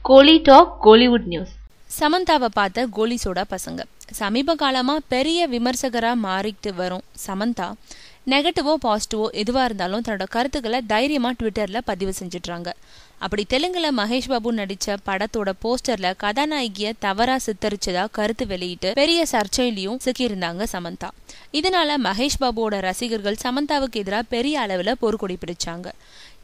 கோலி talk Kollywood news. சமந்தாவை பார்த்த கோலி soda பசங்க சமீப காலமா பெரிய விமர்சகரா மாறிட்டு வரும் சமந்தா நெகட்டிவோ பாசிட்டிவோ எதுவா இருந்தாலும் தன்னோட கருத்துக்களை தைரியமா ட்விட்டர்ல பதிவு செஞ்சிட்றாங்க. அப்படி தெலுங்குல மகேஷ் பாபு நடிச்ச படத்தோட போஸ்டர்ல கதாநாயகிய தவறா சித்தரிச்சதா கருத்து வெளியிட்டு பெரிய சர்ச்சையிலையும் சிக்கியிருந்தாங்க சமந்தா. இதனால மகேஷ் பாபுவோட ரசிகர்கள் சமந்தாவுக்கு எதிராக பெரிய அளவுல போர்க்கொடி பிடிச்சாங்க.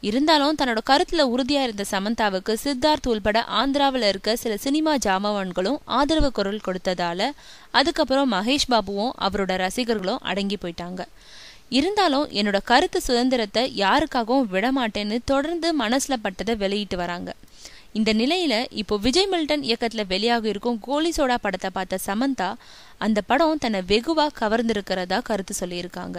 இருந்தாலும் தன்னோட கருத்துல உறுதியா இருந்த சமந்தாவுக்கு சித்தார்த் உள்பட ஆந்திராவில இருக்க சில சினிமா ஜாமவான்களும் ஆதரவு குரல் கொடுத்ததால அதுக்கப்புறம் மகேஷ் பாபுவும் அவரோட ரசிகர்களும் அடங்கி போயிட்டாங்க. இருந்தாலும் என்னோட கருத்து சுதந்திரத்தை யாருக்காகவும் விடமாட்டேன்னு தொடர்ந்து மனசுல பட்டதை வெளியிட்டு வராங்க. இந்த நிலையில இப்போ விஜய் மில்டன் இயக்கத்துல வெளியாக இருக்கும் கோலி சோடா படத்தை பார்த்த சமந்தா அந்த படம் தன்னை வெகுவா கவர்ந்திருக்கிறதா கருத்து சொல்லியிருக்காங்க.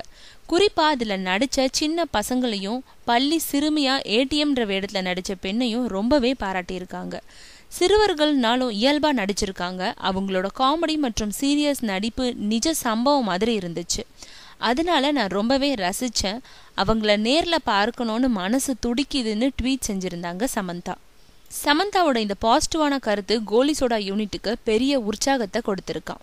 குறிப்பா அதுல நடிச்ச சின்ன பசங்களையும் பள்ளி சிறுமியா ஏடிஎம்ன்ற வேடத்துல நடிச்ச பெண்ணையும் ரொம்பவே பாராட்டியிருக்காங்க. சிறுவர்கள்னாலும் இயல்பா நடிச்சிருக்காங்க. அவங்களோட காமெடி மற்றும் சீரியஸ் நடிப்பு நிஜ சம்பவம் மாதிரி இருந்துச்சு. அதனால நான் ரொம்பவே ரசிச்சேன். அவங்கள நேர்ல பார்க்கணும்னு மனசு துடிக்குதுன்னு ட்வீட் செஞ்சிருந்தாங்க சமந்தா. சமந்தாவோட இந்த பாசிட்டிவான கருத்து கோலி சோடா யூனிட்டுக்கு பெரிய உற்சாகத்தை கொடுத்திருக்கான்.